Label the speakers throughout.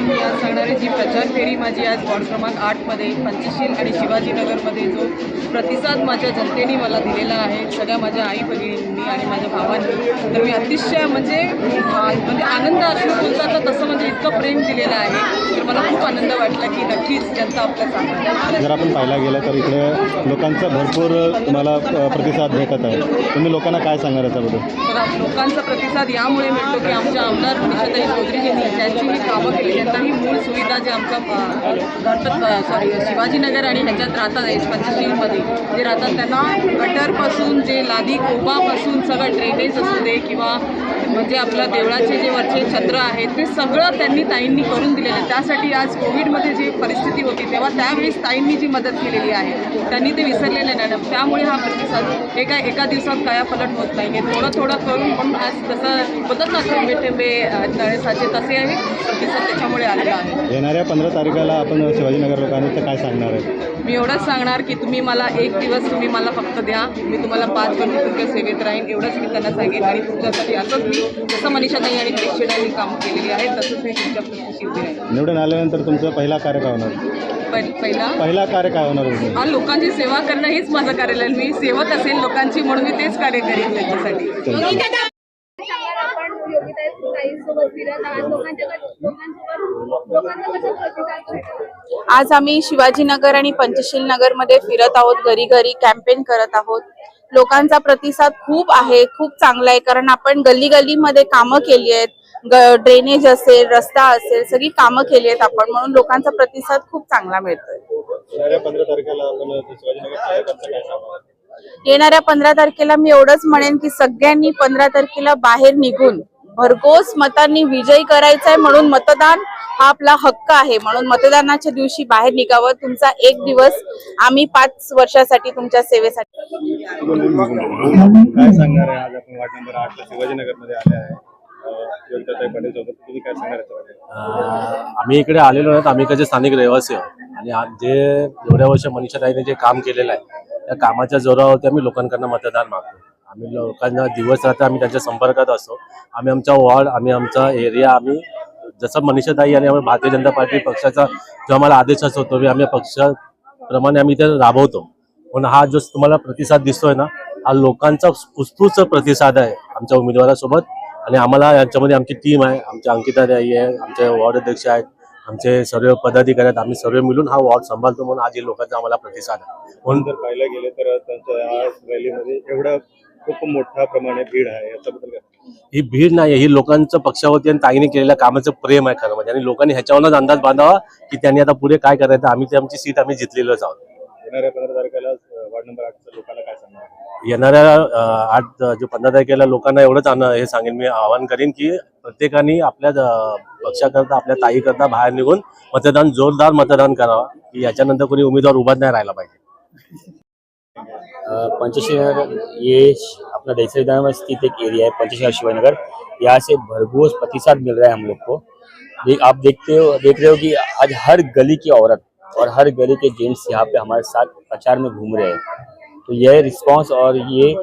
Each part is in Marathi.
Speaker 1: मी आज सांगणार आहे जी प्रचार फेरी माझी आज वॉर्ड क्रमांक 8मध्ये पंचशील आणि शिवाजीनगरमध्ये जो प्रतिसाद माझ्या जनतेने मला दिलेला आहे, सगळ्या माझ्या आई भगिनींनी आणि माझ्या भावांनी, तर मी अतिशय म्हणजे आनंद अश्रू बोलतात तसं म्हणजे इतकं प्रेम दिलेलं आहे, तर मला खूप आनंद वाटला की नक्कीच जनता आपल्या साथ आहे.
Speaker 2: जर आपण पाहायला गेलं तर इकडे लोकांचा भरपूर तुम्हाला प्रतिसाद भेटत आहे, तुम्ही लोकांना काय सांगणार याच्याबद्दल?
Speaker 1: तर लोकांचा प्रतिसाद यामुळे मिळतो की आमच्या आमदार मनीषाताई चौधरी यांनी त्यांची ही कामं केली, त्यांना ही मूळ सुविधा जे आमच्या शिवाजीनगर आणि ह्याच्यात राहतात आहे पंचशीलमध्ये जे राहतात त्यांना गटरपासून जे लादी कोबापासून सगळं ड्रेनेज असू दे किंवा म्हणजे आपल्या देवळाचे जे वरचे छत्र आहेत ते सगळं त्यांनी ताईंनी करून दिलेलं आहे. त्यासाठी आज कोविडमध्ये जी परिस्थिती होती तेव्हा त्यावेळेस ताईंनी जी मदत केलेली आहे त्यांनी ते विसरलेलं नाही. त्यामुळे हा प्रतिसाद एका दिवसात कायापालट होत नाही आहे, थोडं थोडं करून पण आज तसं होतात ना थेंबे थेंबे तळे साचे तसे आहे प्रतिसाद त्याच्यामुळे आलेला आहे.
Speaker 2: येणाऱ्या 15 तारखेला आपण शिवाजीनगर लोकांना तर काय सांगणार आहे?
Speaker 1: मी एवढंच सांगणार की तुम्ही मला एक दिवस तुम्ही मला फक्त द्या, मी तुम्हाला 5 वर्ष तुमच्या सेवेत राहीन, एवढंच मी त्यांना सांगेन. आणि तुमच्यासाठी असंच मी जसं मनीषाताई आणि प्रेक्षकांनी काम केलेली आहे तसंच मी तुमच्या प्रतिशील आहे.
Speaker 2: निवडून आल्यानंतर तुमचा पहिला कार्य काय होणार?
Speaker 1: पहिला
Speaker 2: कार्य काय होणार?
Speaker 1: हा लोकांची सेवा करणं हेच माझं कार्य. मी सेवक असेल लोकांची म्हणून मी तेच कार्य करेन त्यांच्यासाठी.
Speaker 3: आज आम्ही शिवाजीनगर आणि पंचशील नगर मध्ये फिरत आहोत, घरी घरी कॅम्पेन करत आहोत. लोकांचा प्रतिसाद खूप आहे, खूप चांगला आहे, कारण आपण गल्ली गल्लीमध्ये कामं केली आहेत, ड्रेनेज असेल, रस्ता असेल, सगळी कामं केली आहेत आपण, म्हणून लोकांचा प्रतिसाद खूप चांगला मिळतोय. येणाऱ्या 15 तारखेला मी एवढंच म्हणेन की सगळ्यांनी 15 तारखेला बाहेर निघून भरघोस मतांनी विजयी करायचा आहे, म्हणून मतदान हा आपला हक्क आहे, म्हणून मतदानाच्या दिवशी बाहेर निघावं. तुमचा एक दिवस आम्ही 5 वर्षासाठी तुमच्या सेवेसाठी.
Speaker 2: काय सांगणार आहे? आज आपण वार्ड नंबर 8 शिवाजीनगर मध्ये आले आहे, तुम्ही काय सांगणार आहे?
Speaker 4: आम्ही इकडे आलेलो आहोत, आम्ही इकडचे स्थानिक रहिवासी आहोत आणि जे एवढ्या वर्ष मनीषाताईने जे काम केलेलं आहे त्या कामाच्या जोरावरती आम्ही लोकांकडनं मतदान मागतो. आम्ही लोकांना दिवस रात्र आम्ही त्यांच्या संपर्कात असतो. आम्ही आमचा वॉर्ड, आम्ही आमचा एरिया, आम्ही जसं मनीषाताई आणि आम्ही भारतीय जनता पार्टी पक्षाचा जो आम्हाला आदेश असतो तो आम्ही पक्षाप्रमाणे आम्ही ते राबवतो. पण हा जो तुम्हाला प्रतिसाद दिसतोय ना, हा लोकांचा उत्स्फूर्त प्रतिसाद आहे आमच्या उमेदवारासोबत. आणि आम्हाला यांच्यामध्ये आमची टीम आहे, आमच्या अंकिता ताई आहे, आमचे वॉर्ड अध्यक्ष आहेत, आमचे सर्व पदाधिकारी आहेत, आम्ही सर्व मिळून हा वॉर्ड सांभाळतो, म्हणून आज लोकांचा आम्हाला प्रतिसाद आहे.
Speaker 2: म्हणून जर पाहायला गेले तर त्यांच्या रॅलीमध्ये एवढा खूप मोठ्या प्रमाणे भीड आहे, याच्याबद्दल
Speaker 4: ही भीड नाही, ही लोकांचं पक्षावरती आणि ताईने केलेल्या कामाचं प्रेम आहे खरं म्हणजे. आणि लोकांनी ह्याच्यावरच अंदाज बांधावा की त्यांनी आता पुढे काय करायचं. आम्ही ते आमची सीट आम्ही जिंकलेलोच आहोत.
Speaker 2: येणाऱ्या 15 तारखेला वार्ड नंबर 8च्या लोकांना काय सांगणार?
Speaker 4: येणाऱ्या 15 तारखेला लोकांना एवढंच हे सांगेन, मी आवाहन करीन की प्रत्येकाने आपल्या पक्षाकरता, आपल्या ताईकरता बाहेर निघून जोरदार मतदान करावं, की याच्यानंतर कोणी उमेदवार उभा नाही राहिला पाहिजे.
Speaker 5: पंचशील ये अपना देसरी विधान में स्थित एक एरिया है पंचशील शिवाजीनगर। यहाँ से भरपूर प्रतिसाद मिल रहा है हम लोग को। आप देख रहे हो कि आज हर गली की औरत और हर गली के जेंट्स यहाँ पे हमारे साथ प्रचार में घूम रहे हैं। तो यह रिस्पांस और ये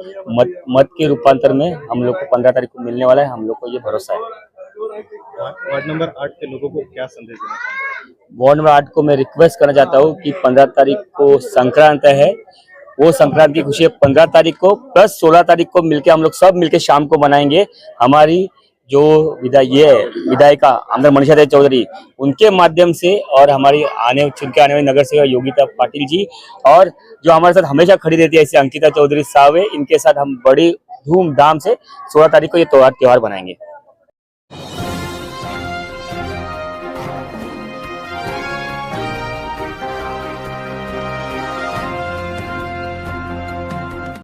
Speaker 5: मत के रूपांतर में हम लोग को 15 तारीख को मिलने वाला है, हम लोग को ये भरोसा है।
Speaker 2: वार्ड नंबर 8 के लोगों को क्या संदेश देना चाहते हैं?
Speaker 5: वार्ड नंबर 8 को मैं रिक्वेस्ट करना चाहता हूँ कि 15 तारीख को संक्रांत है, वो संक्रांत की खुशी 15 तारीख को प्लस 16 तारीख को मिलके हम लोग सब मिलके शाम को मनाएंगे। हमारी जो विधायिका आमदार मनीषाताई चौधरी, उनके माध्यम से, और हमारी चुनके आने वाली नगर सेवक योगिता पाटिल जी, और जो हमारे साथ हमेशा खड़ी रहती है ऐसे अंकिता चौधरी साहब है, इनके साथ हम बड़ी धूमधाम से 16 तारीख को ये त्योहार बनाएंगे।